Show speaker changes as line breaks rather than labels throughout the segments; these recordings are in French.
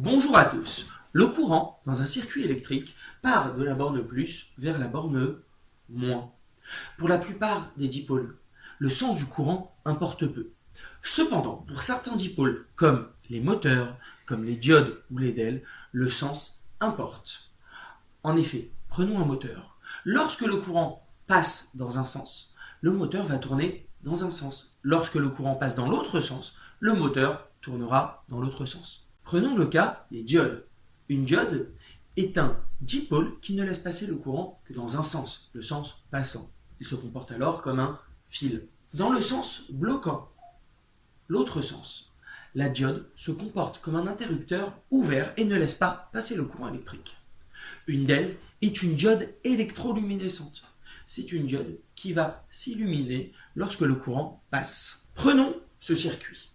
Bonjour à tous. Le courant dans un circuit électrique part de la borne plus vers la borne moins. Pour la plupart des dipôles, le sens du courant importe peu. Cependant, pour certains dipôles, comme les moteurs, comme les diodes ou les DEL, le sens importe. En effet, prenons un moteur. Lorsque le courant passe dans un sens, le moteur va tourner dans un sens. Lorsque le courant passe dans l'autre sens, le moteur tournera dans l'autre sens. Prenons le cas des diodes. Une diode est un dipôle qui ne laisse passer le courant que dans un sens, le sens passant. Il se comporte alors comme un fil. Dans le sens bloquant, l'autre sens, la diode se comporte comme un interrupteur ouvert et ne laisse pas passer le courant électrique. Une DEL est une diode électroluminescente. C'est une diode qui va s'illuminer lorsque le courant passe. Prenons ce circuit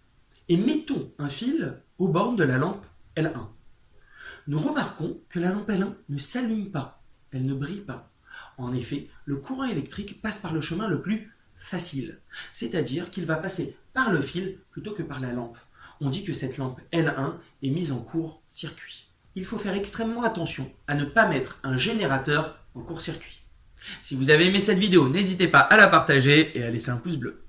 et mettons un fil aux bornes de la lampe L1. Nous remarquons que la lampe L1 ne s'allume pas, elle ne brille pas. En effet, le courant électrique passe par le chemin le plus facile, c'est-à-dire qu'il va passer par le fil plutôt que par la lampe. On dit que cette lampe L1 est mise en court-circuit. Il faut faire extrêmement attention à ne pas mettre un générateur en court-circuit. Si vous avez aimé cette vidéo, n'hésitez pas à la partager et à laisser un pouce bleu.